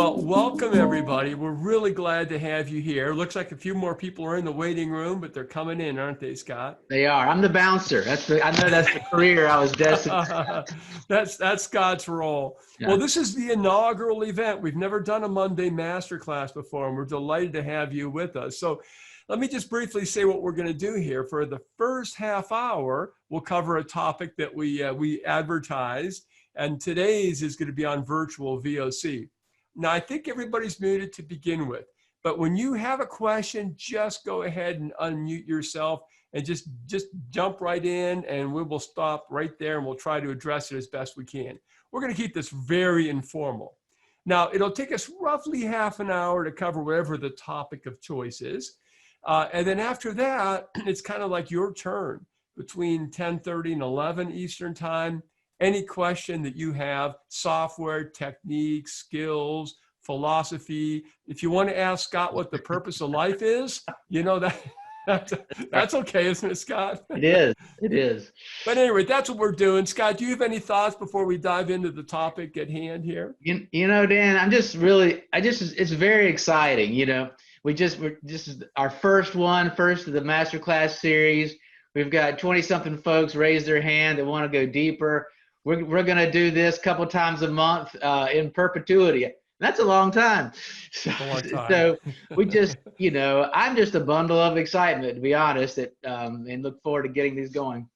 Well, welcome everybody. We're really glad to have you here. Looks like a few more people are in the waiting room, but they're coming in, aren't they, Scott? They are. I'm the bouncer. I know that's the career I was destined. That's Scott's role. Well, Yeah. this is the inaugural event. We've never done a Monday masterclass before, and we're delighted to have you with us. So let me just briefly say what we're going to do here. For the first half hour, we'll cover a topic that we advertised, and today's is going to be on virtual VOC. Now, I think everybody's muted to begin with, but when you have a question, just go ahead and unmute yourself and just jump right in, and we will stop right there and we'll try to address it as best we can. We're going to keep this very informal. Now, it'll take us roughly half an hour to cover whatever the topic of choice is. And then after that, it's kind of like your turn between 10:30 and 11 Eastern time. Any question that you have, software, techniques, skills, philosophy. If you want to ask Scott what the purpose of life is, you know that's okay, isn't it, Scott? It is. It is. But anyway, that's what we're doing. Scott, do you have any thoughts before we dive into the topic at hand here? Dan, it's very exciting. This is our first of the masterclass series. We've got 20-something folks raise their hand that want to go deeper. We're going to do this a couple times a month in perpetuity. That's a long time. So we just, I'm just a bundle of excitement, to be honest, and look forward to getting these going.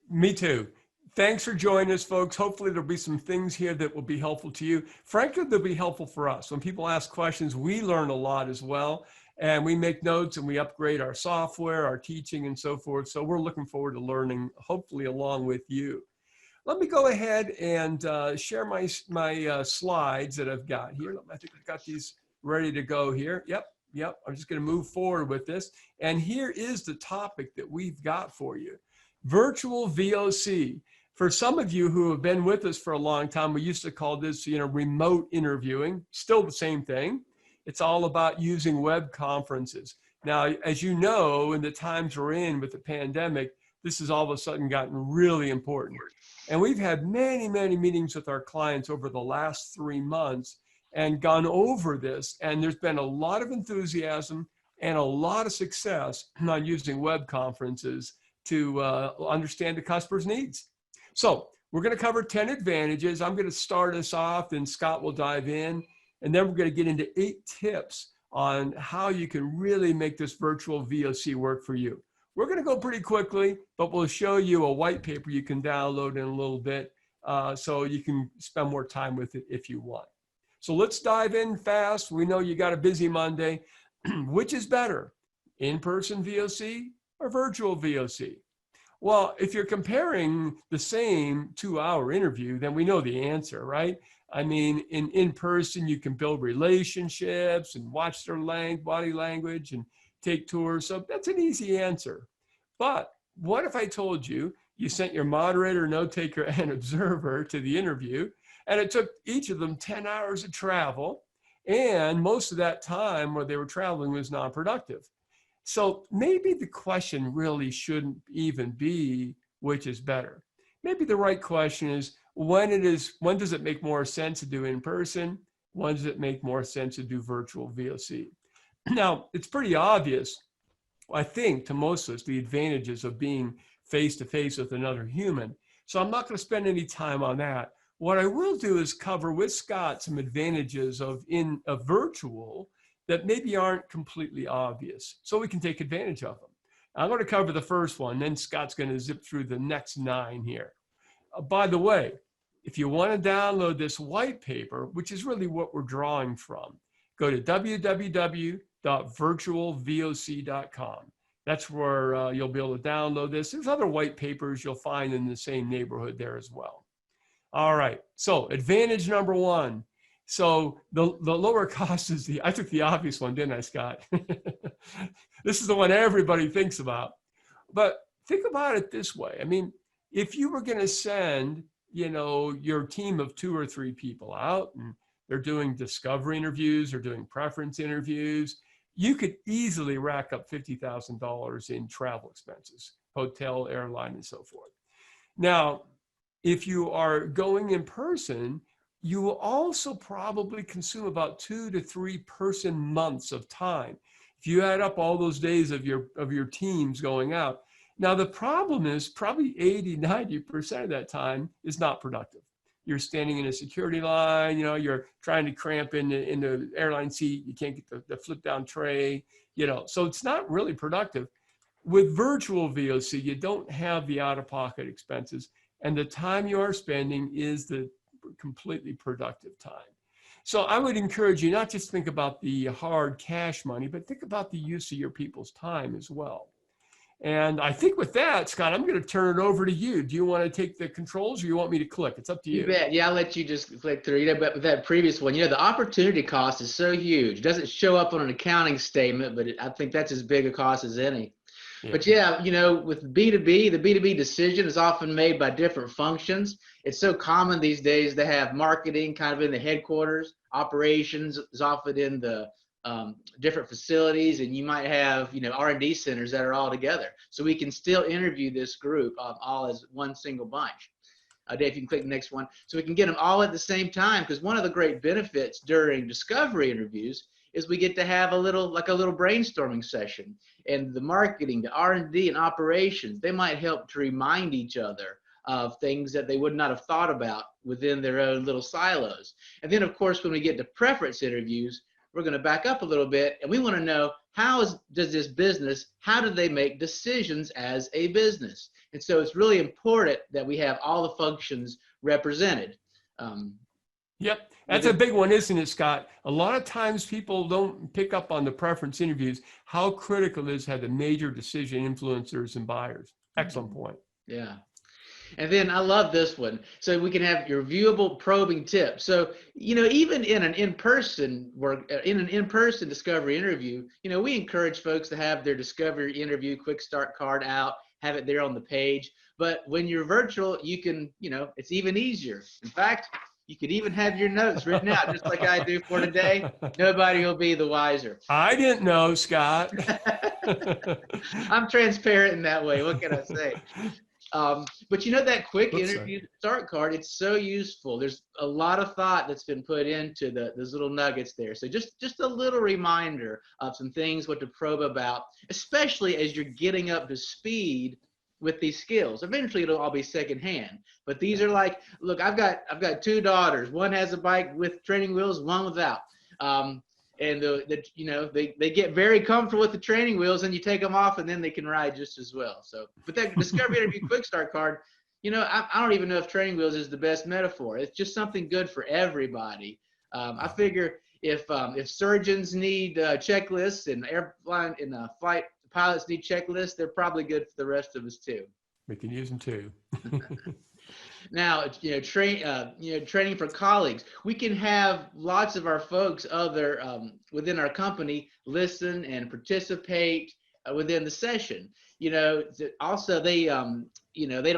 Me too. Thanks for joining us, folks. Hopefully there'll be some things here that will be helpful to you. Frankly, they'll be helpful for us. When people ask questions, we learn a lot as well. And we make notes and we upgrade our software, our teaching, and so forth. So we're looking forward to learning, hopefully along with you. Let me go ahead and share my slides that I've got here. I think I've got these ready to go here. Yep. I'm just going to move forward with this. And here is the topic that we've got for you. Virtual VOC. For some of you who have been with us for a long time, we used to call this, remote interviewing. Still the same thing. It's all about using web conferences. Now, as you know, in the times we're in with the pandemic, this has all of a sudden gotten really important. And we've had many, many meetings with our clients over the last 3 months and gone over this. And there's been a lot of enthusiasm and a lot of success on using web conferences to understand the customer's needs. So we're going to cover 10 advantages. I'm going to start us off, and Scott will dive in. And then we're going to get into 8 tips on how you can really make this virtual VOC work for you. We're going to go pretty quickly, but we'll show you a white paper you can download in a little bit so you can spend more time with it if you want. So let's dive in fast. We know you got a busy Monday. Which is better, in-person VOC or virtual VOC? Well, if you're comparing the same 2-hour interview, then we know the answer, right? I mean, in person, you can build relationships and watch their body language and take tours. So that's an easy answer. But what if I told you sent your moderator, note taker, and observer to the interview, and it took each of them 10 hours of travel, and most of that time where they were traveling was non-productive? So maybe the question really shouldn't even be which is better. Maybe the right question is when does it make more sense to do in person? When does it make more sense to do virtual VOC? Now, it's pretty obvious, I think, to most of us, the advantages of being face-to-face with another human. So I'm not going to spend any time on that. What I will do is cover with Scott some advantages of virtual that maybe aren't completely obvious, so we can take advantage of them. I'm going to cover the first one, then Scott's going to zip through the next 9 here. By the way, if you want to download this white paper, which is really what we're drawing from, go to www.virtualvoc.com. That's where you'll be able to download this. There's other white papers you'll find in the same neighborhood there as well. All right, so advantage number 1. So the lower cost is I took the obvious one, didn't I, Scott? This is the one everybody thinks about. But think about it this way. I mean, if you were going to send, your team of 2 or 3 people out, and they're doing discovery interviews or doing preference interviews, you could easily rack up $50,000 in travel expenses, hotel, airline, and so forth. Now, if you are going in person, you will also probably consume about 2 to 3 person months of time. If you add up all those days of your teams going out. Now, the problem is probably 80, 90% of that time is not productive. You're standing in a security line, you're trying to cramp in the airline seat. You can't get the flip down tray, so it's not really productive. With virtual VOC, you don't have the out-of-pocket expenses, and the time you are spending is the completely productive time. So I would encourage you not just think about the hard cash money, but think about the use of your people's time as well. And I think with that, Scott, I'm going to turn it over to you. Do you want to take the controls, or you want me to click? It's up to you. You bet. Yeah, I'll let you just click through. But with that previous one, the opportunity cost is so huge. It doesn't show up on an accounting statement, but I think that's as big a cost as any. Yeah. But with B2B, the B2B decision is often made by different functions. It's so common these days to have marketing kind of in the headquarters, operations is often in the different facilities, and you might have R&D centers that are all together. So we can still interview this group all as one single bunch. Dave, you can click the next one. So we can get them all at the same time, because one of the great benefits during discovery interviews is we get to have a little brainstorming session, and the marketing, the R&D, and operations, they might help to remind each other of things that they would not have thought about within their own little silos. And then, of course, when we get to preference interviews, we're going to back up a little bit, and we want to know how do they make decisions as a business? And so it's really important that we have all the functions represented. Yep, that's a big one, isn't it, Scott? A lot of times people don't pick up on the preference interviews, how critical it is to have the major decision influencers and buyers. Excellent point. Yeah. And then I love this one. So we can have your viewable probing tips. So, even in an in-person discovery interview, we encourage folks to have their discovery interview quick start card out, have it there on the page. But when you're virtual, you can, it's even easier. In fact, you could even have your notes written out just like I do for today. Nobody will be the wiser. I didn't know, Scott. I'm transparent in that way. What can I say? But that quick interview start card, it's so useful. There's a lot of thought that's been put into those little nuggets there. So just a little reminder of some things, what to probe about, especially as you're getting up to speed with these skills. Eventually it'll all be secondhand, but these are like, look, I've got 2 daughters. One has a bike with training wheels, one without. And they get very comfortable with the training wheels, and you take them off and then they can ride just as well. So, but that discovery interview quick start card, I don't even know if training wheels is the best metaphor. It's just something good for everybody. I figure if surgeons need checklists and flight pilots need checklists, they're probably good for the rest of us too. We can use them too. Now, training for colleagues. We can have lots of our folks within our company listen and participate within the session. Also they don't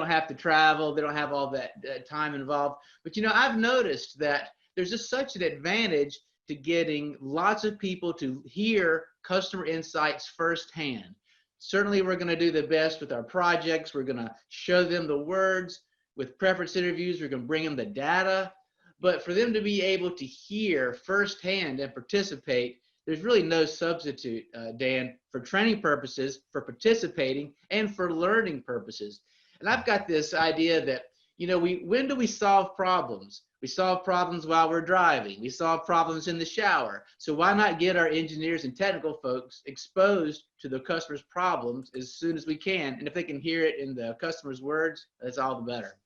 have to travel. They don't have all that time involved. But I've noticed that there's just such an advantage to getting lots of people to hear customer insights firsthand. Certainly, we're going to do the best with our projects. We're going to show them the words. With preference interviews, we're going to bring them the data. But for them to be able to hear firsthand and participate, there's really no substitute, Dan, for training purposes, for participating, and for learning purposes. And I've got this idea that, when do we solve problems? We solve problems while we're driving. We solve problems in the shower. So why not get our engineers and technical folks exposed to the customer's problems as soon as we can? And if they can hear it in the customer's words, that's all the better.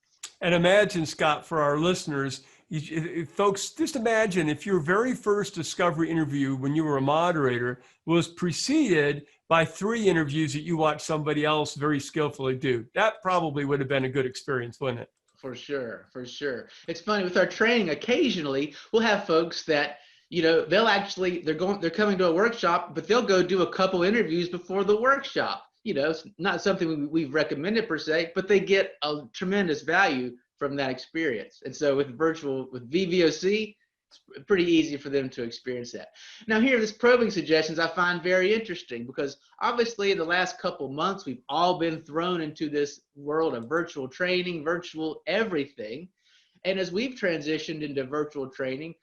And imagine, Scott, for our listeners, folks, just imagine if your very first discovery interview when you were a moderator was preceded by 3 interviews that you watched somebody else very skillfully do. That probably would have been a good experience, wouldn't it? For sure, for sure. It's funny with our training. Occasionally, we'll have folks that they're coming to a workshop, but they'll go do a couple interviews before the workshop. It's not something we've recommended per se, but they get a tremendous value from that experience. And so with VVOC, it's pretty easy for them to experience that. Now here, this probing suggestions I find very interesting, because obviously in the last couple months, we've all been thrown into this world of virtual training, virtual everything. And as we've transitioned into virtual training,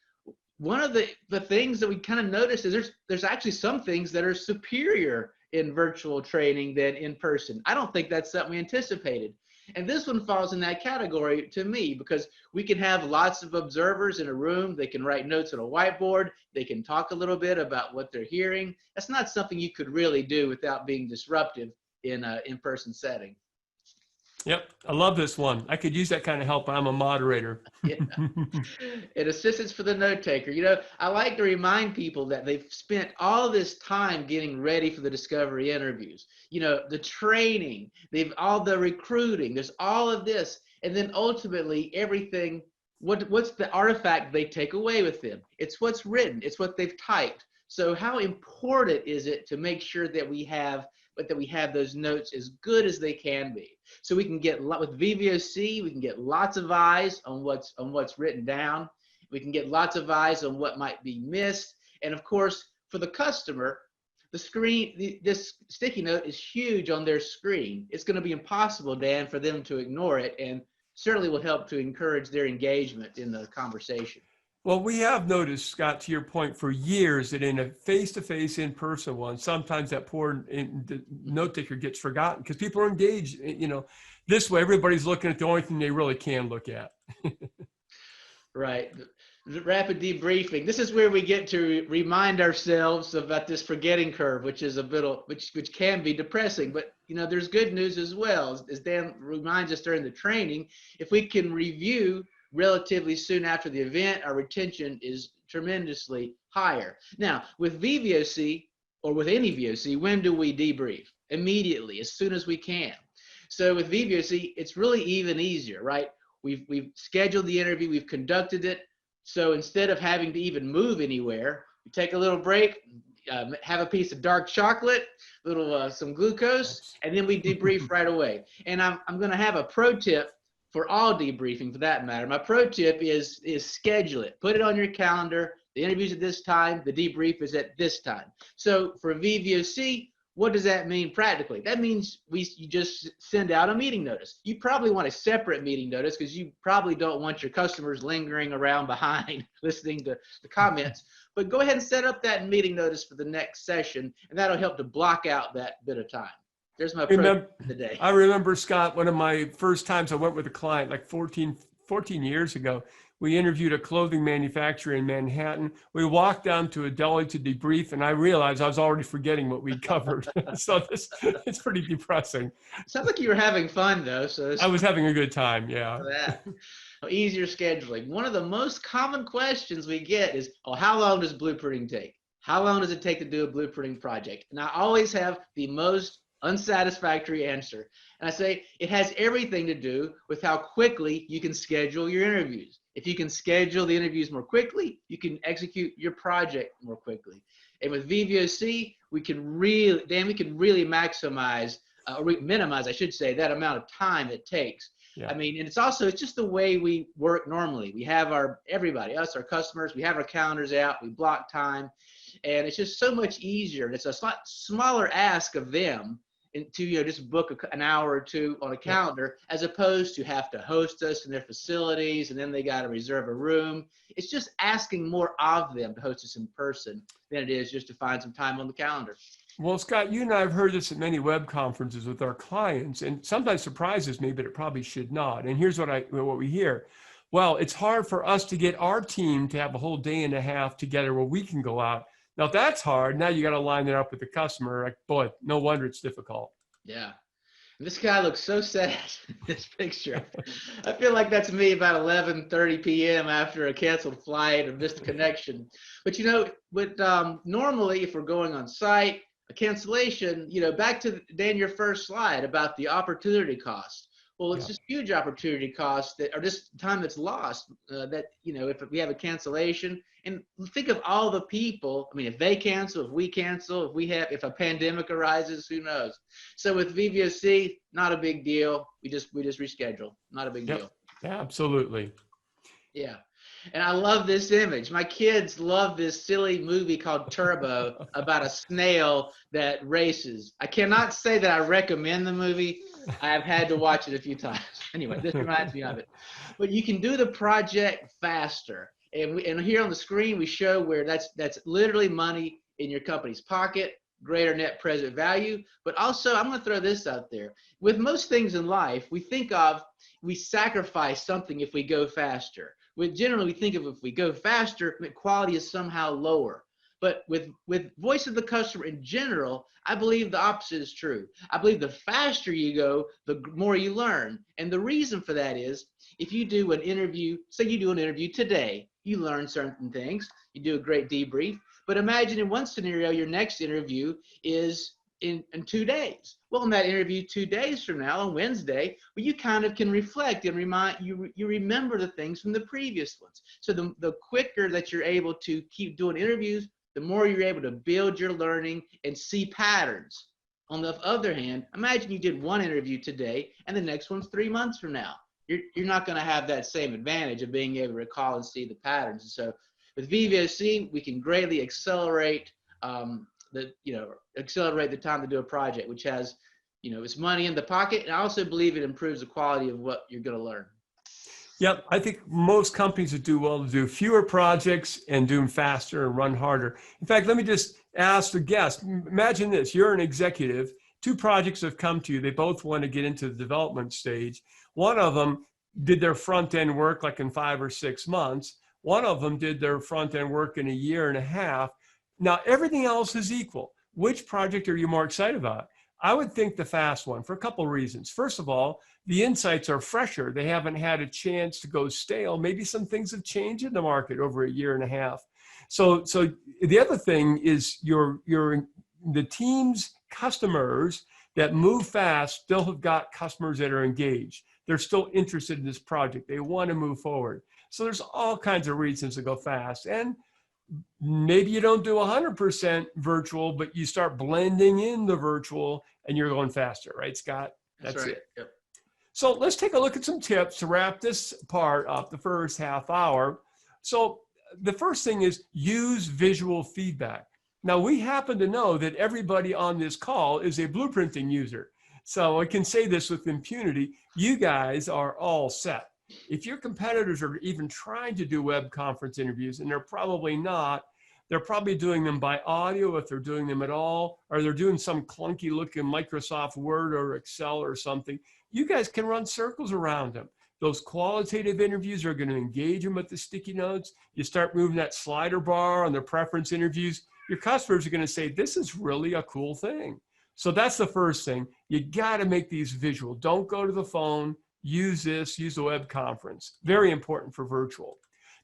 one of the things that we kind of noticed is there's actually some things that are superior in virtual training than in person. I don't think that's something we anticipated. And this one falls in that category to me, because we can have lots of observers in a room. They can write notes on a whiteboard. They can talk a little bit about what they're hearing. That's not something you could really do without being disruptive in an in-person setting. Yep, I love this one. I could use that kind of help. I'm a moderator. Yeah. And assistance for the note taker. You know, I like to remind people that they've spent all this time getting ready for the discovery interviews. You know, the training, they've all the recruiting, there's all of this. And then ultimately everything, what's the artifact they take away with them? It's what's written, it's what they've typed. So how important is it to make sure that we have those notes as good as they can be? So we can get, with VVOC, we can get lots of eyes on what's written down. We can get lots of eyes on what might be missed. And of course, for the customer, the screen, this sticky note is huge on their screen. It's going to be impossible, Dan, for them to ignore it, and certainly will help to encourage their engagement in the conversation. Well, we have noticed, Scott, to your point, for years that in a face-to-face, in-person one, sometimes that poor note taker gets forgotten because people are engaged. You know, this way, everybody's looking at the only thing they really can look at. Right. The rapid debriefing. This is where we get to remind ourselves about this forgetting curve, which is which can be depressing. But you know, there's good news as well. As Dan reminds us during the training, if we can review relatively soon after the event, our retention is tremendously higher. Now, with VVOC, or with any VOC, when do we debrief? Immediately, as soon as we can. So with VVOC, it's really even easier, right? We've scheduled the interview, we've conducted it. So instead of having to even move anywhere, we take a little break, have a piece of dark chocolate, some glucose, and then we debrief right away. And I'm going to have a pro tip for all debriefing, for that matter. My pro tip is schedule it. Put it on your calendar. The interview's at this time. The debrief is at this time. So for VVOC, what does that mean practically? That means you just send out a meeting notice. You probably want a separate meeting notice because you probably don't want your customers lingering around behind listening to the comments. But go ahead and set up that meeting notice for the next session, and that'll help to block out that bit of time. There's my pro tip of the day. I remember, Scott, one of my first times I went with a client like 14 years ago. We interviewed a clothing manufacturer in Manhattan. We walked down to a deli to debrief, and I realized I was already forgetting what we'd covered. So it's pretty depressing. Sounds like you were having fun, though. So I was having a good time, yeah. That. Easier scheduling. One of the most common questions we get is, oh, how long does blueprinting take? How long does it take to do a blueprinting project? And I always have the most unsatisfactory answer. And I say it has everything to do with how quickly you can schedule your interviews. If you can schedule the interviews more quickly, you can execute your project more quickly. And with VVOC, we can really maximize, or minimize, I should say, that amount of time it takes. Yeah. I mean, and it's just the way we work normally. We have everybody, us, our customers, we have our calendars out, we block time, and it's just so much easier. And it's a smaller ask of them to just book an hour or two on a calendar, as opposed to have to host us in their facilities, and then they got to reserve a room. It's just asking more of them to host us in person than it is just to find some time on the calendar. Well, Scott, you and I have heard this at many web conferences with our clients, and sometimes surprises me, but it probably should not. And here's what we hear. Well, it's hard for us to get our team to have a whole day and a half together where we can go out. Now, if that's hard, now you got to line it up with the customer. Like, boy, no wonder it's difficult. Yeah. And this guy looks so sad in this picture. I feel like that's me about 11:30 p.m. after a canceled flight or missed a connection. But normally, if we're going on site, a cancellation, back to Dan, your first slide about the opportunity cost. Well, it's just huge opportunity costs or just time that's lost if we have a cancellation. And think of all the people. I mean, if they cancel, if we cancel, if a pandemic arises, who knows? So with VVOC, not a big deal. We just reschedule. Not a big deal. Yeah, absolutely. Yeah. And I love this image. My kids love this silly movie called Turbo about a snail that races. I cannot say that I recommend the movie, I have had to watch it a few times. Anyway, this reminds me of it. But you can do the project faster. And here on the screen, we show where that's literally money in your company's pocket, greater net present value. But also, I'm going to throw this out there. With most things in life, we sacrifice something if we go faster. Generally, we think of if we go faster, quality is somehow lower. But with voice of the customer in general, I believe the opposite is true. I believe the faster you go, the more you learn. And the reason for that is if you do an interview, say you do an interview today, you learn certain things, you do a great debrief. But imagine in one scenario, your next interview is in 2 days. Well, in that interview 2 days from now, on Wednesday, well, you kind of can reflect and you remember the things from the previous ones. So the quicker that you're able to keep doing interviews, the more you're able to build your learning and see patterns. On the other hand, imagine you did one interview today and the next one's 3 months from now. You're not going to have that same advantage of being able to recall and see the patterns. And so with VVOC, we can greatly accelerate accelerate the time to do a project, which has, it's money in the pocket. And I also believe it improves the quality of what you're going to learn. Yep, I think most companies would do well to do fewer projects and do them faster and run harder. In fact, let me just ask the guest, imagine this, you're an executive, 2 projects have come to you, they both want to get into the development stage. One of them did their front end work like in 5 or 6 months. One of them did their front end work in 1.5 years. Now, everything else is equal. Which project are you more excited about? I would think the fast one for a couple of reasons. First of all, the insights are fresher. They haven't had a chance to go stale. Maybe some things have changed in the market over 1.5 years. So the other thing is the team's customers that move fast still have got customers that are engaged. They're still interested in this project. They want to move forward. So there's all kinds of reasons to go fast. And maybe you don't do 100% virtual, but you start blending in the virtual and you're going faster, right, Scott? That's right. It. Yep. So let's take a look at some tips to wrap this part up, the first half hour. So the first thing is use visual feedback. Now, we happen to know that everybody on this call is a blueprinting user. So I can say this with impunity, you guys are all set. If your competitors are even trying to do web conference interviews, and they're probably not, they're probably doing them by audio if they're doing them at all, or they're doing some clunky looking Microsoft Word or Excel or something. You guys can run circles around them. Those qualitative interviews are going to engage them with the sticky notes. You start moving that slider bar on the preference interviews. Your customers are going to say, this is really a cool thing. So that's the first thing. You got to make these visual. Don't go to the phone. Use the web conference. Very important for virtual.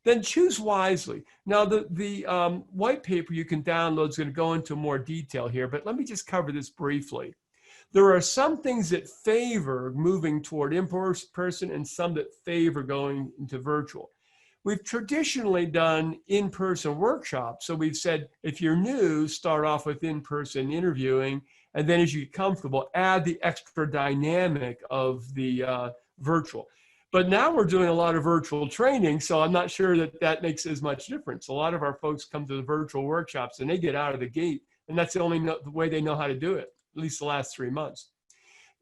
Then choose wisely. Now, the white paper you can download is going to go into more detail here, but let me just cover this briefly. There are some things that favor moving toward in-person and some that favor going into virtual. We've traditionally done in-person workshops. So we've said, if you're new, start off with in-person interviewing, and then as you get comfortable, add the extra dynamic of the virtual. But now we're doing a lot of virtual training, so I'm not sure that makes as much difference. A lot of our folks come to the virtual workshops and they get out of the gate, and that's the only the way they know how to do it, at least the last 3 months.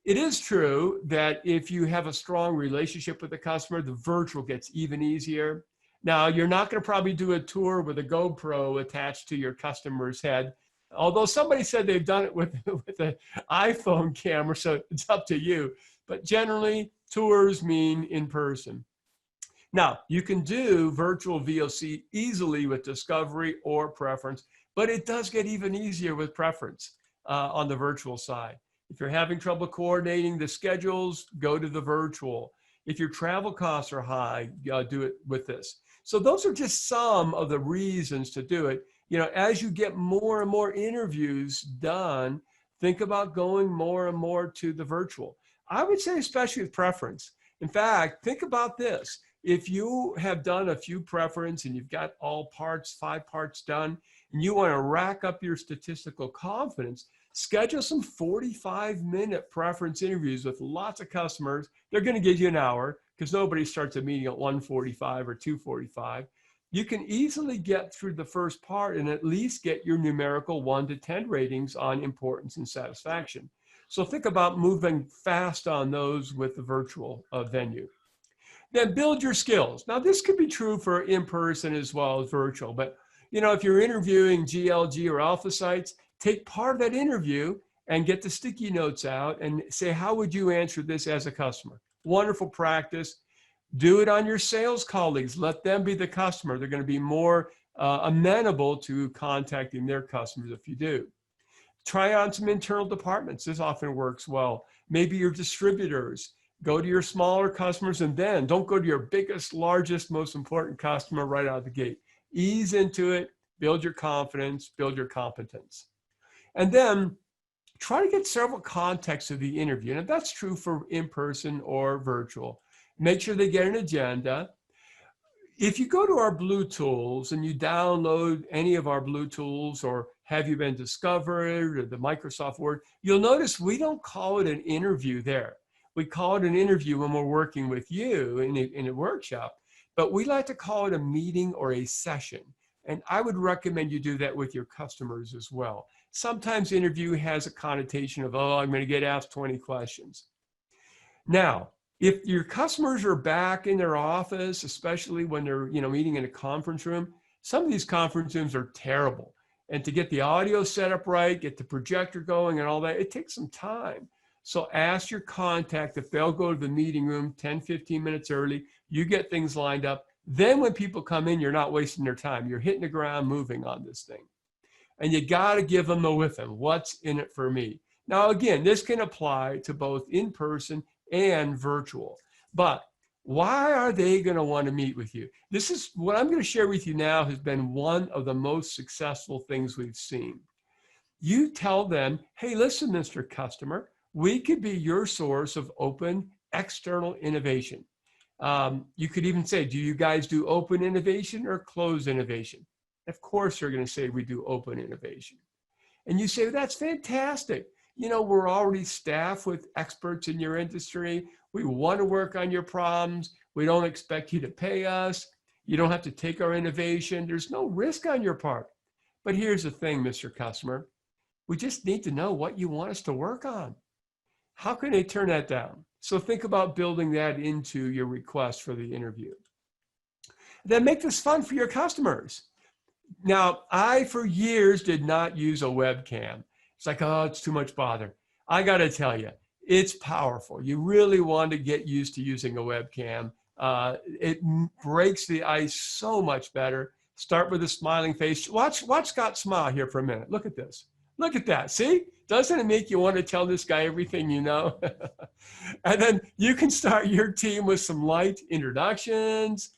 It is true that if you have a strong relationship with the customer, the virtual gets even easier. Now, you're not going to probably do a tour with a GoPro attached to your customer's head, although somebody said they've done it with an iPhone camera, so it's up to you. But generally, tours mean in person. Now, you can do virtual VOC easily with Discovery or Preference, but it does get even easier with Preference on the virtual side. If you're having trouble coordinating the schedules, go to the virtual. If your travel costs are high, do it with this. So those are just some of the reasons to do it. As you get more and more interviews done, think about going more and more to the virtual. I would say especially with Preference. In fact, think about this. If you have done a few Preference and you've got all parts, 5 parts done, and you want to rack up your statistical confidence, schedule some 45-minute Preference interviews with lots of customers. They're going to give you an hour because nobody starts a meeting at 1:45 or 2:45. You can easily get through the first part and at least get your numerical 1 to 10 ratings on importance and satisfaction. So think about moving fast on those with the virtual venue. Then build your skills. Now, this could be true for in-person as well as virtual, but if you're interviewing GLG or alpha sites, take part of that interview and get the sticky notes out and say, how would you answer this as a customer? Wonderful practice. Do it on your sales colleagues. Let them be the customer. They're going to be more amenable to contacting their customers if you do. Try on some internal departments. This often works well. Maybe your distributors. Go to your smaller customers, and then don't go to your biggest, largest, most important customer right out of the gate. Ease into it, build your confidence, build your competence. And then try to get several contexts of the interview. And that's true for in-person or virtual. Make sure they get an agenda. If you go to our Blue Tools and you download any of our Blue Tools, or Have You Been Discovered, or the Microsoft Word, you'll notice we don't call it an interview there. We call it an interview when we're working with you in a workshop, but we like to call it a meeting or a session. And I would recommend you do that with your customers as well. Sometimes interview has a connotation of, oh, I'm going to get asked 20 questions. Now, if your customers are back in their office, especially when they're meeting in a conference room, some of these conference rooms are terrible. And to get the audio set up right, get the projector going and all that, it takes some time. So ask your contact if they'll go to the meeting room 10, 15 minutes early. You get things lined up. Then when people come in, you're not wasting their time. You're hitting the ground moving on this thing. And you got to give them the with them. What's in it for me? Now, again, this can apply to both in-person and virtual. But why are they going to want to meet with you? This is what I'm going to share with you now has been one of the most successful things we've seen. You tell them, hey, listen, Mr. Customer, we could be your source of open external innovation. You could even say, do you guys do open innovation or closed innovation? Of course, they're going to say we do open innovation. And you say, well, that's fantastic. We're already staffed with experts in your industry. We want to work on your problems. We don't expect you to pay us. You don't have to take our innovation. There's no risk on your part. But here's the thing, Mr. Customer. We just need to know what you want us to work on. How can they turn that down? So think about building that into your request for the interview. Then make this fun for your customers. Now, I, for years, did not use a webcam. It's like, oh, it's too much bother. I got to tell you, it's powerful. You really want to get used to using a webcam. It breaks the ice so much better. Start with a smiling face. Watch Scott smile here for a minute. Look at this. Look at that. See? Doesn't it make you want to tell this guy everything you know? And then you can start your team with some light introductions.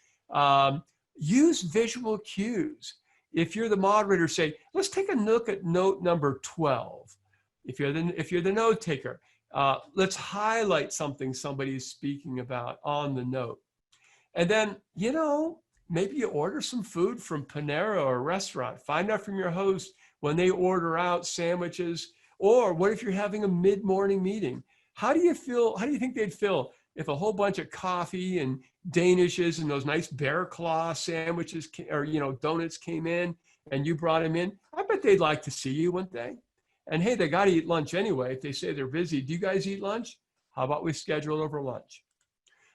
Use visual cues. If you're the moderator, say, let's take a look at note number 12. If you're the note taker, let's highlight something somebody's speaking about on the note. And then, maybe you order some food from Panera or a restaurant. Find out from your host when they order out sandwiches. Or what if you're having a mid-morning meeting? How do you think they'd feel if a whole bunch of coffee and Danishes and those nice bear claw sandwiches or donuts came in and you brought them in? I bet they'd like to see you, wouldn't they? And hey, they got to eat lunch anyway. If they say they're busy, do you guys eat lunch? How about we schedule it over lunch?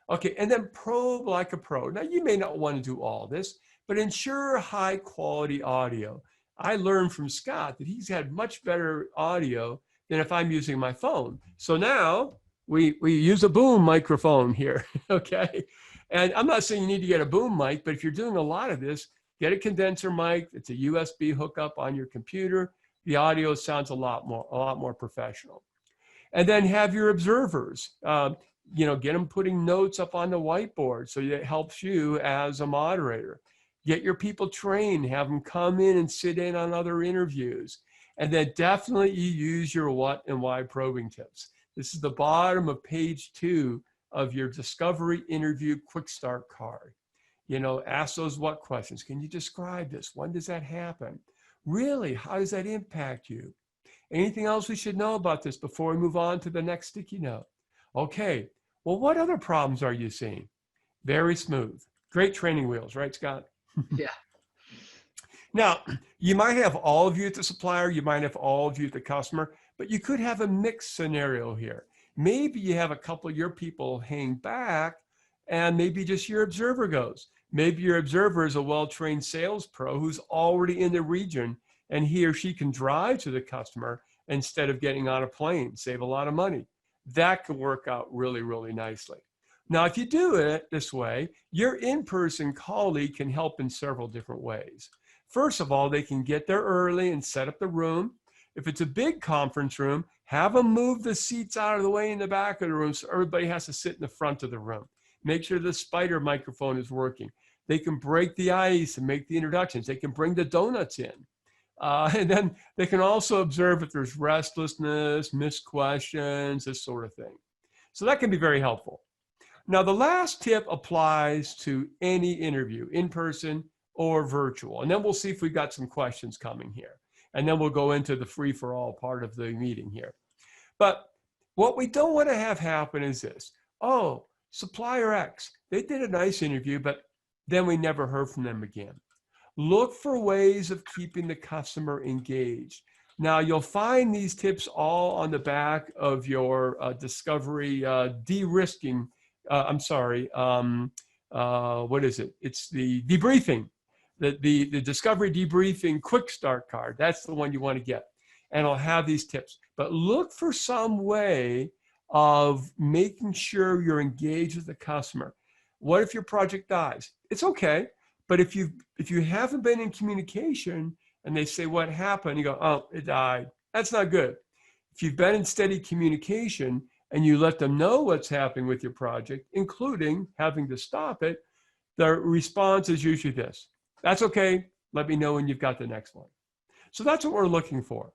Okay, and then probe like a pro. Now, you may not want to do all this, but ensure high quality audio. I learned from Scott that he's had much better audio than if I'm using my phone. So now we use a boom microphone here, okay? And I'm not saying you need to get a boom mic, but if you're doing a lot of this, get a condenser mic. It's a USB hookup on your computer. The audio sounds a lot more professional. And then have your observers, get them putting notes up on the whiteboard so it helps you as a moderator. Get your people trained, have them come in and sit in on other interviews. And then definitely use your what and why probing tips. This is the bottom of page 2 of your discovery interview quick start card. Ask those what questions. Can you describe this? When does that happen? Really, how does that impact you? Anything else we should know about this before we move on to the next sticky note? Okay, well, what other problems are you seeing? Very smooth. Great training wheels, right, Scott? Yeah. Now, you might have all of you at the supplier, you might have all of you at the customer, But you could have a mixed scenario here. Maybe you have a couple of your people hang back and maybe just your observer goes. Maybe your observer is a well-trained sales pro who's already in the region and he or she can drive to the customer instead of getting on a plane, save a lot of money. That can work out really, really nicely. Now, if you do it this way, your in-person colleague can help in several different ways. First of all, they can get there early and set up the room. If it's a big conference room, have them move the seats out of the way in the back of the room so everybody has to sit in the front of the room. Make sure the spider microphone is working. They can break the ice and make the introductions. They can bring the donuts in. And then they can also observe if there's restlessness, missed questions, this sort of thing. So that can be very helpful. Now, the last tip applies to any interview, in person or virtual. And then we'll see if we've got some questions coming here. And then we'll go into the free-for-all part of the meeting here. But what we don't want to have happen is this. Oh, supplier X, they did a nice interview, but then we never heard from them again. Look for ways of keeping the customer engaged. Now, you'll find these tips all on the back of your discovery de-risking. What is it? It's the debriefing, the discovery debriefing quick start card. That's the one you want to get. And it'll have these tips. But look for some way of making sure you're engaged with the customer. What if your project dies? It's okay. But if you haven't been in communication and they say, what happened? You go, oh, it died. That's not good. If you've been in steady communication and you let them know what's happening with your project, including having to stop it, the response is usually this. That's okay. Let me know when you've got the next one. So that's what we're looking for.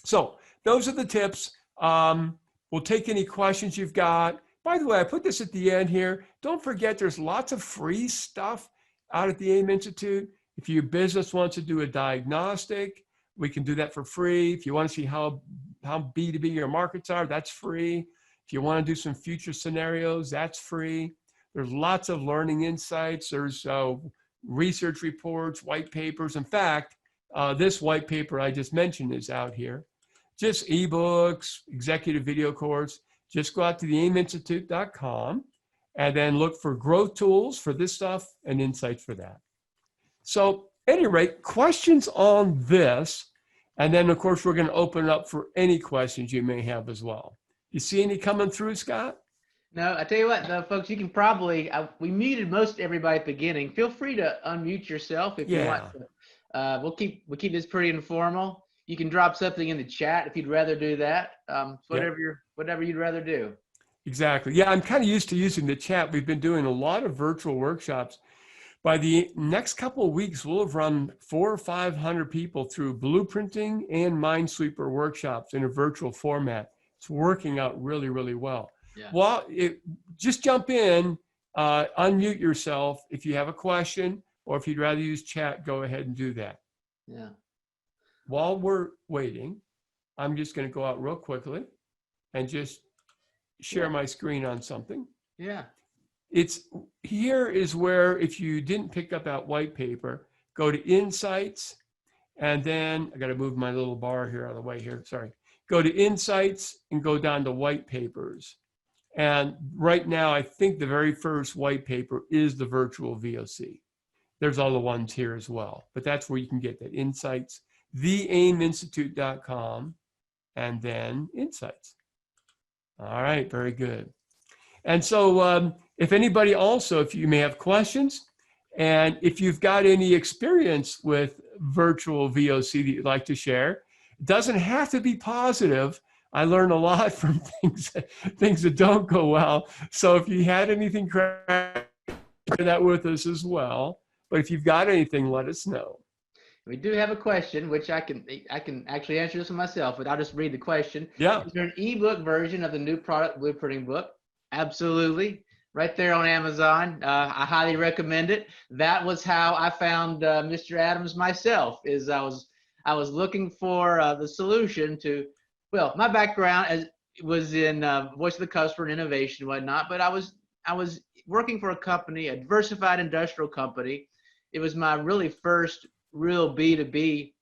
So those are the tips. We'll take any questions you've got. By the way, I put this at the end here. Don't forget, there's lots of free stuff out at the AIM Institute. If your business wants to do a diagnostic, we can do that for free. If you want to see how B2B your markets are, that's free. If you want to do some future scenarios, that's free. There's lots of learning insights. There's research reports, white papers. In fact, this white paper I just mentioned is out here. Just ebooks, executive video course. Just go out to the aiminstitute.com and then look for growth tools for this stuff and insights for that. So at any rate, questions on this, and then of course we're going to open it up for any questions you may have as well. You see any coming through, Scott? No, I tell you what, though, folks, you can probably, we muted most everybody at the beginning. Feel free to unmute yourself if you want to. We'll keep this pretty informal. You can drop something in the chat if you'd rather do that. Whatever you'd rather do. Exactly. Yeah, I'm kind of used to using the chat. We've been doing a lot of virtual workshops. By the next couple of weeks, we'll have run 400 or 500 people through blueprinting and Minesweeper workshops in a virtual format. It's working out really, really well. Yeah. Well, just jump in, unmute yourself. If you have a question or if you'd rather use chat, go ahead and do that. Yeah. While we're waiting, I'm just going to go out real quickly and just share my screen on something. Yeah. Here is where, if you didn't pick up that white paper, go to Insights, and then I got to move my little bar here out of the way here. Sorry. Go to Insights and go down to White Papers. And right now, I think the very first white paper is the virtual VOC. There's all the ones here as well, but that's where you can get that Insights, theaiminstitute.com, and then Insights. All right, very good. And so if anybody also, if you may have questions, and if you've got any experience with virtual VOC that you'd like to share, it doesn't have to be positive. I learn a lot from things that don't go well. So if you had anything, share that with us as well. But if you've got anything, let us know. We do have a question, which I can actually answer this one myself, but I'll just read the question. Yeah. Is there an ebook version of the new product blueprinting book? Absolutely. Right there on Amazon. I highly recommend it. That was how I found Mr. Adams myself. I was looking for the solution to, well, my background was in voice of the customer and innovation and whatnot, but I was working for a company, a diversified industrial company. It was my really first real B2B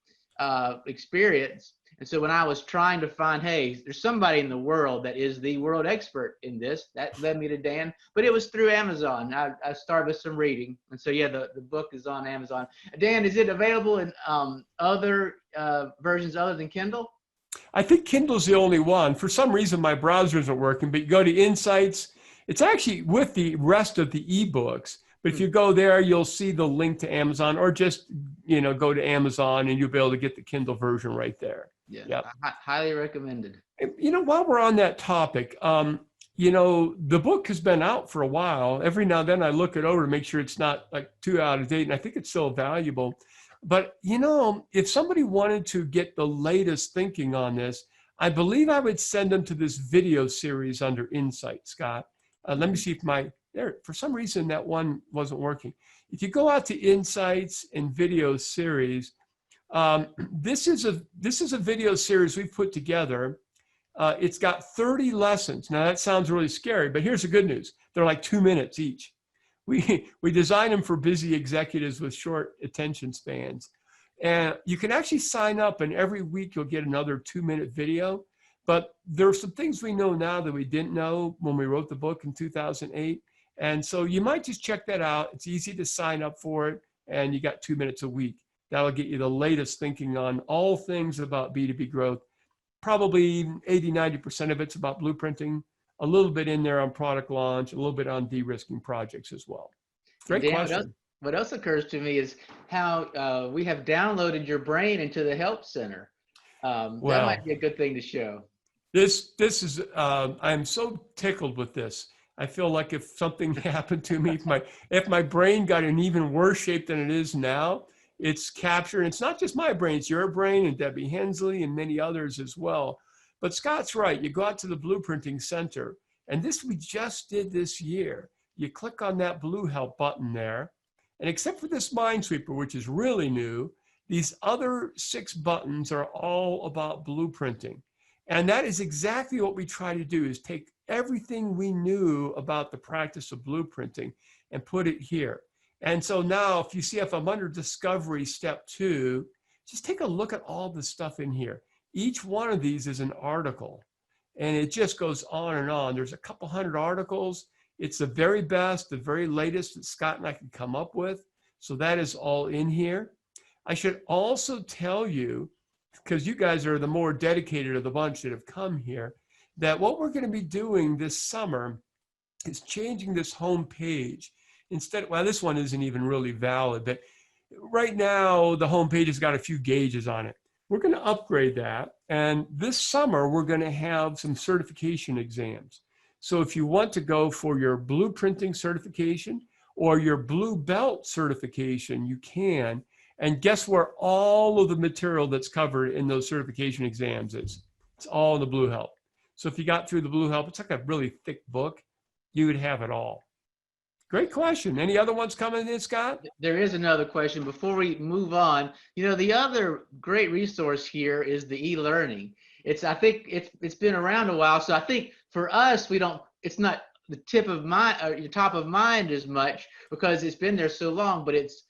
experience. And so when I was trying to find, hey, there's somebody in the world that is the world expert in this, that led me to Dan. But it was through Amazon. I started with some reading. And so, yeah, the book is on Amazon. Dan, is it available in other versions other than Kindle? I think Kindle's the only one. For some reason, my browser isn't working, but you go to Insights. It's actually with the rest of the ebooks. But if you go there, you'll see the link to Amazon, or just, go to Amazon and you'll be able to get the Kindle version right there. Yeah, Yep. highly recommended. While we're on that topic, the book has been out for a while. Every now and then I look it over to make sure it's not like too out of date, and I think it's still valuable. But, if somebody wanted to get the latest thinking on this, I believe I would send them to this video series under Insight, Scott. Let me see if for some reason that one wasn't working. If you go out to Insights and video series, this is a video series we've put together. It's got 30 lessons. Now that sounds really scary, but here's the good news. They're like 2 minutes each. We design them for busy executives with short attention spans. And you can actually sign up, and every week you'll get another 2-minute video. But there are some things we know now that we didn't know when we wrote the book in 2008. And so you might just check that out. It's easy to sign up for it, and you got 2 minutes a week. That'll get you the latest thinking on all things about B2B growth. Probably 80-90% of it's about blueprinting, a little bit in there on product launch, a little bit on de-risking projects as well. Great question. What else occurs to me is how we have downloaded your brain into the Help Center. That might be a good thing to show. This is, I'm so tickled with this. I feel like if something happened to me, if my brain got in even worse shape than it is now, it's captured. It's not just my brain, it's your brain and Debbie Hensley and many others as well. But Scott's right. You go out to the Blueprinting Center, and this we just did this year. You click on that blue help button there, and except for this Minesweeper, which is really new, these other 6 buttons are all about blueprinting. And that is exactly what we try to do, is take everything we knew about the practice of blueprinting and put it here. And so now if I'm under Discovery Step 2, just take a look at all the stuff in here. Each one of these is an article, and it just goes on and on. There's a couple hundred articles. It's the very best, the very latest that Scott and I could come up with. So that is all in here. I should also tell you, because you guys are the more dedicated of the bunch that have come here, that what we're going to be doing this summer is changing this home page. This one isn't even really valid, but right now the home page has got a few gauges on it. We're going to upgrade that. And this summer, we're going to have some certification exams. So if you want to go for your blueprinting certification or your blue belt certification, you can. And guess where all of the material that's covered in those certification exams is? It's all in the Blue Help. So if you got through the Blue Help, it's like a really thick book, you would have it all. Great question. Any other ones coming in, Scott? There is another question before we move on. The other great resource here is the e-learning. I think it's been around a while, so I think for us, it's not the top of mind as much because it's been there so long, but it's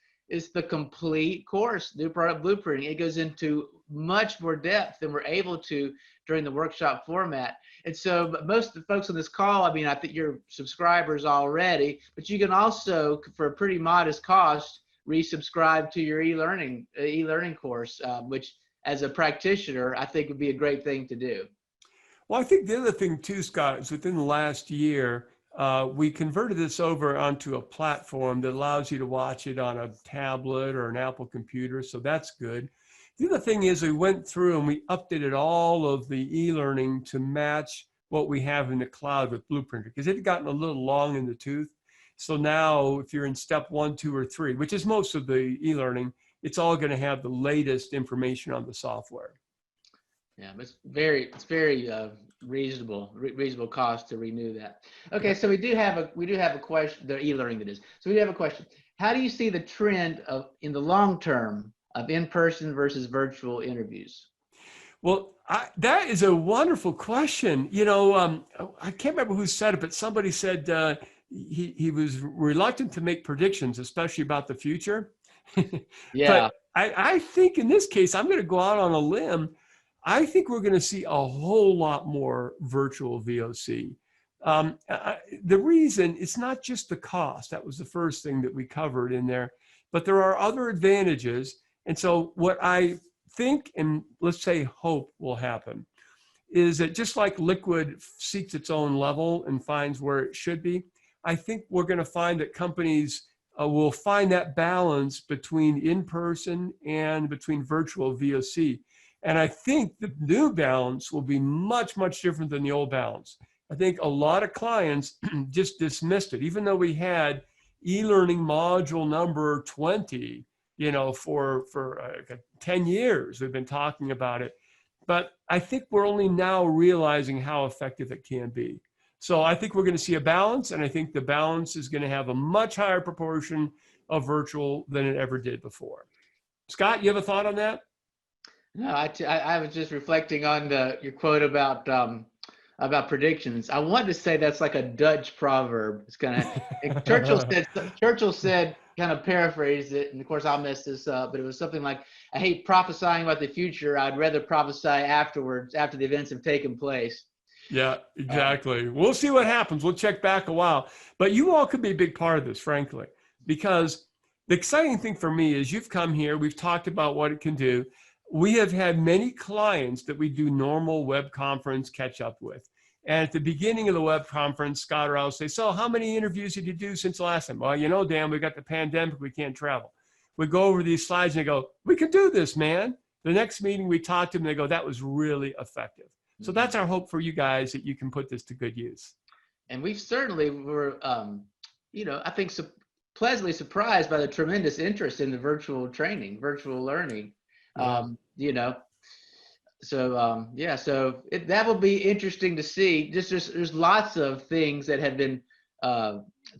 the complete course, New Product Blueprinting. It goes into much more depth than we're able to during the workshop format. And so most of the folks on this call, I think you're subscribers already, but you can also, for a pretty modest cost, resubscribe to your e-learning course, which as a practitioner, I think would be a great thing to do. Well, I think the other thing too, Scott, is within the last year, we converted this over onto a platform that allows you to watch it on a tablet or an Apple computer. So that's good. The other thing is we went through and we updated all of the e-learning to match what we have in the cloud with Blueprinter, because it had gotten a little long in the tooth. So now if you're in step 1, 2, or 3, which is most of the e-learning, it's all going to have the latest information on the software. Yeah, it's very reasonable cost to renew that. Okay, so we do have a question. The e-learning that is. So we do have a question. How do you see the trend in the long term of in-person versus virtual interviews? Well, that is a wonderful question. I can't remember who said it, but somebody said he was reluctant to make predictions, especially about the future. Yeah. But I think in this case, I'm going to go out on a limb. I think we're going to see a whole lot more virtual VOC. The reason, it's not just the cost. That was the first thing that we covered in there, but there are other advantages. And so what I think, and let's say hope will happen, is that just like liquid seeks its own level and finds where it should be, I think we're going to find that companies will find that balance between in-person and between virtual VOC. And I think the new balance will be much, much different than the old balance. I think a lot of clients just dismissed it, even though we had e-learning module number 20, for 10 years, we've been talking about it. But I think we're only now realizing how effective it can be. So I think we're going to see a balance, and I think the balance is going to have a much higher proportion of virtual than it ever did before. Scott, you have a thought on that? No, I was just reflecting on your quote about predictions. I wanted to say that's like a Dutch proverb. It's kind of Churchill said, kind of paraphrased it, and of course I'll mess this up, but it was something like, I hate prophesying about the future. I'd rather prophesy afterwards, after the events have taken place. Yeah, exactly. We'll see what happens. We'll check back a while. But you all could be a big part of this, frankly, because the exciting thing for me is you've come here, we've talked about what it can do. We have had many clients that we do normal web conference catch up with. And at the beginning of the web conference, Scott or I will say, so how many interviews did you do since the last time? Well, Dan, we got the pandemic, we can't travel. We go over these slides and they go, we can do this, man. The next meeting we talk to them, they go, that was really effective. So that's our hope for you guys, that you can put this to good use. And we certainly were, I think pleasantly surprised by the tremendous interest in the virtual training, virtual learning. So that will be interesting to see. There's lots of things that have been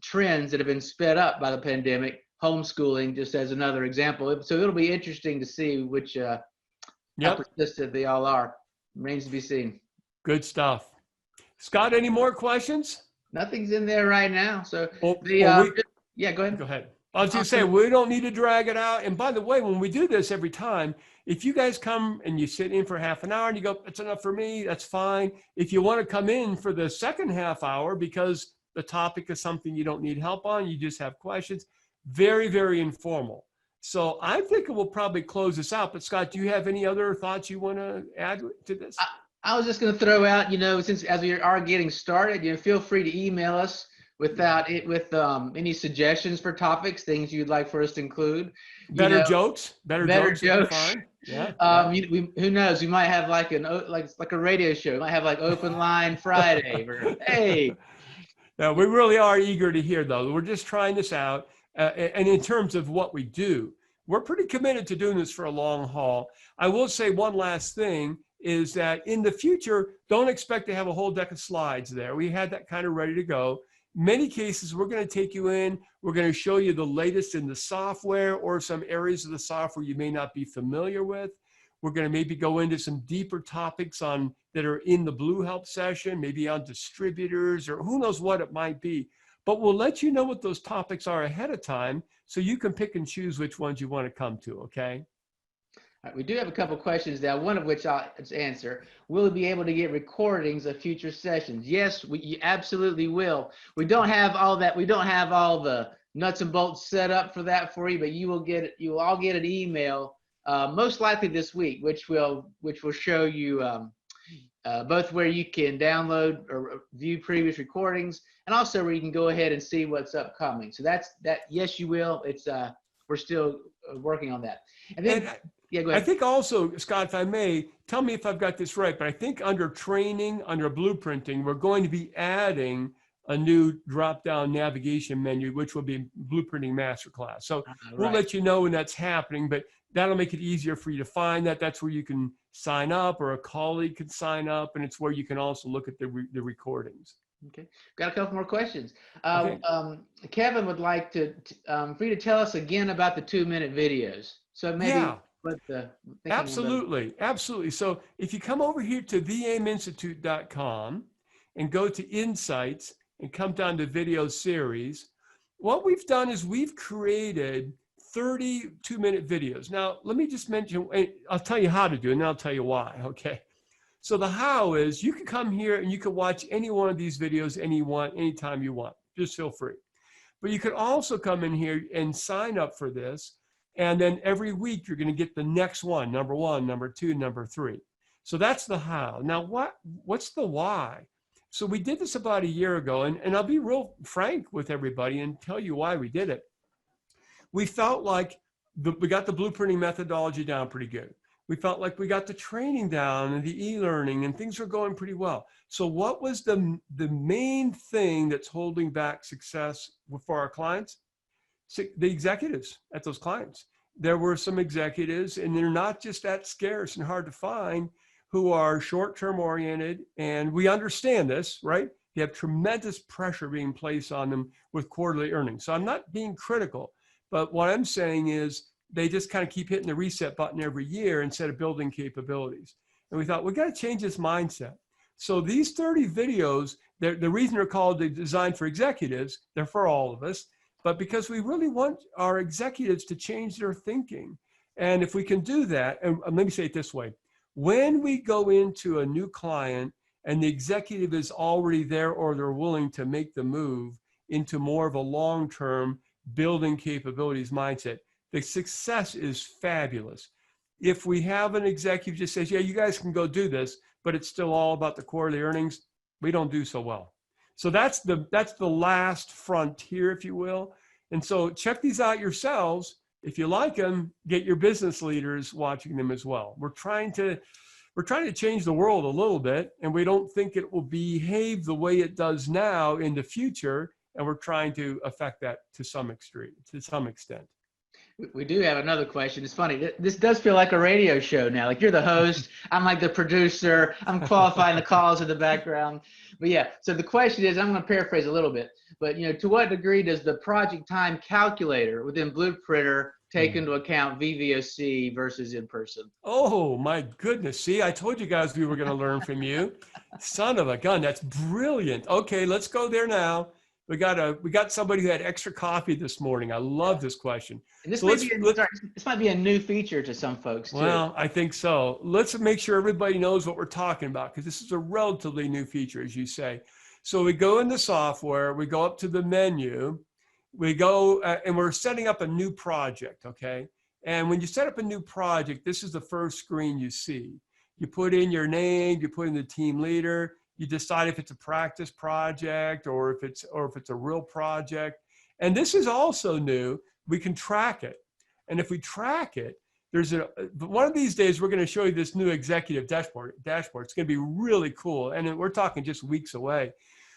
trends that have been sped up by the pandemic. Homeschooling, just as another example. So it'll be interesting to see which how persistent they all are. Remains to be seen. Good stuff. Scott, any more questions? Nothing's in there right now. So go ahead. Go ahead. I was just saying, we don't need to drag it out. And by the way, when we do this every time, if you guys come and you sit in for half an hour and you go, it's enough for me, that's fine. If you want to come in for the second half hour because the topic is something you don't need help on, you just have questions, very, very informal. So I think we'll probably close this out. But Scott, do you have any other thoughts you want to add to this? I was just going to throw out, since as we are getting started, feel free to email us with any suggestions for topics, things you'd like for us to include. Better jokes. Fine. Yeah. Who knows? We might have like a radio show. We might have like open line Friday. Hey. No, we really are eager to hear, though. We're just trying this out. And in terms of what we do, we're pretty committed to doing this for a long haul. I will say one last thing is that in the future, don't expect to have a whole deck of slides there. We had that kind of ready to go. Many cases, we're going to take you in. We're going to show you the latest in the software or some areas of the software you may not be familiar with. We're going to maybe go into some deeper topics that are in the Blue Help session, maybe on distributors or who knows what it might be. But we'll let you know what those topics are ahead of time so you can pick and choose which ones you want to come to, okay? All right, we do have a couple questions now, one of which I'll answer. Will we be able to get recordings of future sessions? Yes, you absolutely will. We don't have all that. We don't have all the nuts and bolts set up for that for you, but you will all get an email most likely this week, which will show you both where you can download or view previous recordings, and also where you can go ahead and see what's upcoming. So that's that. Yes, you will. It's we're still working on that. And then yeah, go ahead. I think also, Scott, if I may, tell me if I've got this right, but I think under training, under blueprinting, we're going to be adding a new drop-down navigation menu, which will be Blueprinting Masterclass. So we'll let you know when that's happening, but that'll make it easier for you to find that. That's where you can sign up, or a colleague can sign up, and it's where you can also look at the recordings. Okay, got a couple more questions. Okay. Kevin would like for you to tell us again about the 2-minute videos. So maybe absolutely. So if you come over here to VAIMinstitute.com and go to Insights and come down to Video Series, what we've done is we've created 30 2-minute videos. Now, let me just mention, I'll tell you how to do it, and then I'll tell you why, okay? So the how is you can come here and you can watch any one of these videos anytime you want. Just feel free. But you could also come in here and sign up for this. And then every week you're going to get the next one, number 1, number 2, number 3. So that's the how. Now, what's the why? So we did this about a year ago, and I'll be real frank with everybody and tell you why we did it. We felt like we got the blueprinting methodology down pretty good. We felt like we got the training down and the e-learning, and things were going pretty well. So what was the main thing that's holding back success for our clients? The executives at those clients. There were some executives, and they're not just that scarce and hard to find, who are short-term oriented, and we understand this, right? You have tremendous pressure being placed on them with quarterly earnings. So I'm not being critical, but what I'm saying is they just kind of keep hitting the reset button every year instead of building capabilities. And we thought, we got to change this mindset. So these 30 videos, the reason they're called Designed for Executives, they're for all of us, but because we really want our executives to change their thinking. And if we can do that, and let me say it this way, when we go into a new client and the executive is already there or they're willing to make the move into more of a long-term building capabilities mindset, the success is fabulous. If we have an executive just says, yeah, you guys can go do this, but it's still all about the quarterly earnings, we don't do so well. So that's the last frontier, if you will. And so check these out yourselves. If you like them, get your business leaders watching them as well. We're trying to change the world a little bit, and we don't think it will behave the way it does now in the future. And we're trying to affect that to some extent. We do have another question. It's funny. This does feel like a radio show now. Like you're the host. I'm like the producer. I'm qualifying the calls in the background. But yeah, so the question is, I'm going to paraphrase a little bit, but to what degree does the project time calculator within Blueprinter take into account VVOC versus in person? Oh my goodness. See, I told you guys we were going to learn from you. Son of a gun. That's brilliant. Okay, let's go there now. We got somebody who had extra coffee this morning. I love this question. And this, so this might be a new feature to some folks too. Well, I think so. Let's make sure everybody knows what we're talking about, because this is a relatively new feature, as you say. So we go into software, we go up to the menu, we go and we're setting up a new project, okay? And when you set up a new project, this is the first screen you see. You put in your name, you put in the team leader, you decide if it's a practice project or if it's a real project. And this is also new. We can track it. And if we track it, one of these days, we're going to show you this new executive dashboard. It's going to be really cool. And we're talking just weeks away,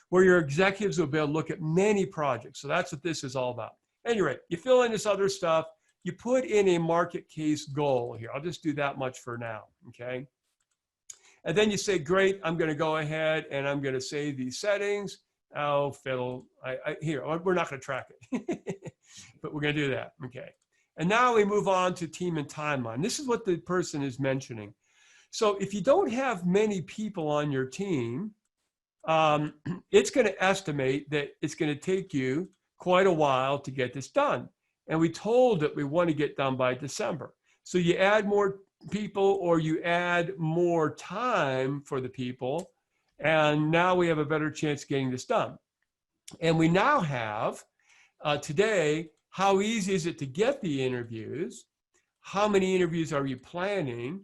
where your executives will be able to look at many projects. So that's what this is all about. Anyway, you fill in this other stuff. You put in a market case goal here. I'll just do that much for now, okay? And then you say, great, I'm going to go ahead and I'm going to save these settings. Oh, fiddle, here, we're not going to track it, but we're going to do that, okay? And now we move on to team and timeline. This is what the person is mentioning. So if you don't have many people on your team, it's going to estimate that it's going to take you quite a while to get this done. And we told that we want to get done by December. So you add more people or you add more time for the people, and now we have a better chance of getting this done. And we now have today, how easy is it to get the interviews? How many interviews are you planning?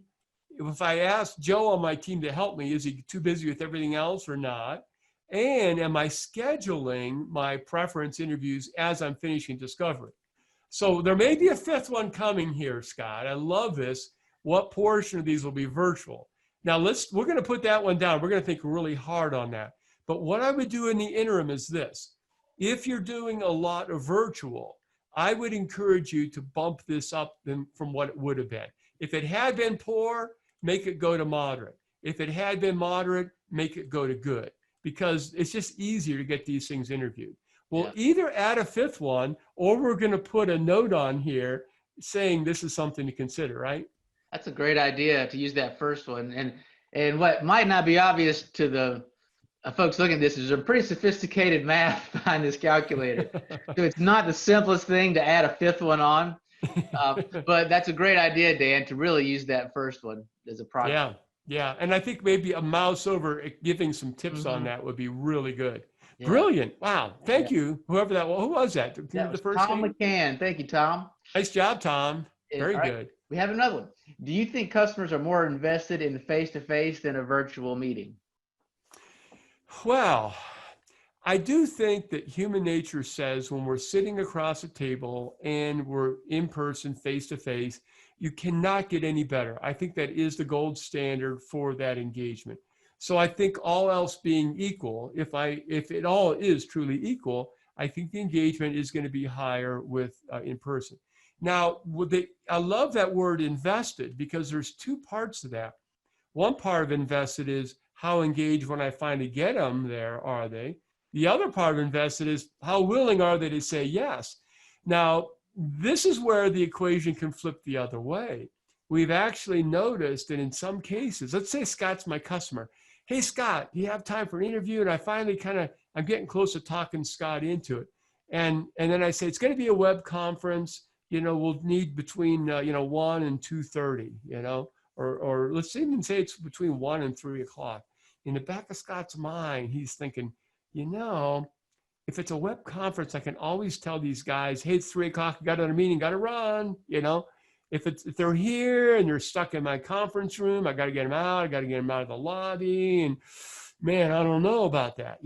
If I ask Joe on my team to help me, is he too busy with everything else or not? And am I scheduling my preference interviews as I'm finishing discovery? So there may be a fifth one coming here, Scott. I love this. What portion of these will be virtual? Now we're going to put that one down. We're going to think really hard on that. But what I would do in the interim is this. If you're doing a lot of virtual, I would encourage you to bump this up from what it would have been. If it had been poor, make it go to moderate. If it had been moderate, make it go to good, because it's just easier to get these things interviewed. We'll either add a fifth one, or we're going to put a note on here saying this is something to consider, right? That's a great idea to use that first one. And what might not be obvious to the folks looking at this is a pretty sophisticated math behind this calculator. So it's not the simplest thing to add a fifth one on. But that's a great idea, Dan, to really use that first one as a project. Yeah. Yeah. And I think maybe a mouse over giving some tips on Mhm. that would be really good. Yeah. Brilliant. Wow. Yeah. Thank you. Whoever that was. Who was that? Can you That give the was first Tom name? McCann. Thank you, Tom. Nice job, Tom. And, Very all right, good. we have another one. Do you think customers are more invested in the face-to-face than a virtual meeting? Well, I do think that human nature says when we're sitting across a table and we're in person, face to face, you cannot get any better. I think that is the gold standard for that engagement. So I think all else being equal, if it all is truly equal, I think the engagement is going to be higher with in person. Now, I love that word invested because there's two parts to that. One part of invested is how engaged when I finally get them there are they. The other part of invested is how willing are they to say yes. Now, this is where the equation can flip the other way. We've actually noticed that in some cases, let's say Scott's my customer. Hey, Scott, do you have time for an interview? And I finally I'm getting close to talking Scott into it. And then I say, it's going to be a web conference. We'll need between, 1 and 2:30, or let's even say it's between 1 and 3 o'clock. In the back of Scott's mind, he's thinking, if it's a web conference, I can always tell these guys, hey, it's 3 o'clock, I got another meeting, got to run. If they're here and they're stuck in my conference room, I got to get them out. I got to get them out of the lobby. And man, I don't know about that,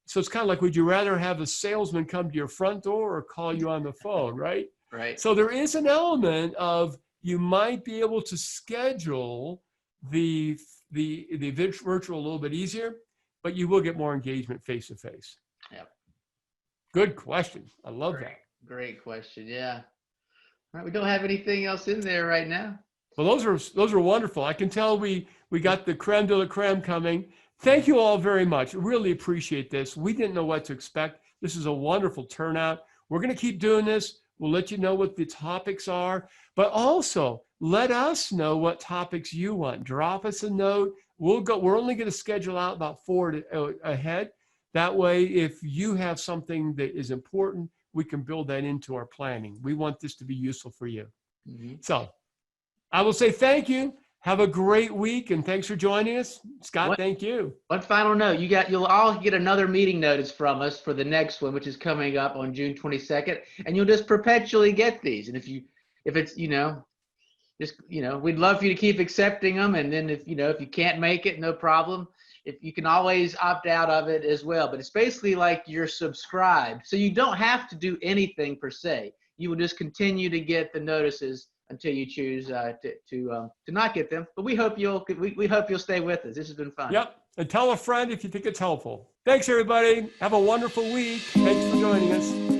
So it's kind of like, would you rather have a salesman come to your front door or call you on the phone, right? Right. So there is an element of you might be able to schedule the virtual a little bit easier, but you will get more engagement face to face. Yep. Good question. I love that. Great question. Yeah. All right. We don't have anything else in there right now. Well, those are wonderful. I can tell we got the creme de la creme coming. Thank you all very much. Really appreciate this. We didn't know what to expect. This is a wonderful turnout. We're going to keep doing this. We'll let you know what the topics are, but also let us know what topics you want. Drop us a note. We're only going to schedule out about 4 ahead. That way, if you have something that is important, we can build that into our planning. We want this to be useful for you. Mm-hmm. So I will say thank you. Have a great week, and thanks for joining us. Scott, thank you. One final note, you'll all get another meeting notice from us for the next one, which is coming up on June 22nd, and you'll just perpetually get these. And if it's, we'd love for you to keep accepting them. And then if you can't make it, no problem. If you can always opt out of it as well, but it's basically like you're subscribed. So you don't have to do anything per se. You will just continue to get the notices until you choose to not get them. But we hope you'll stay with us. This has been fun. Yep. And tell a friend if you think it's helpful. Thanks, everybody. Have a wonderful week. Thanks for joining us.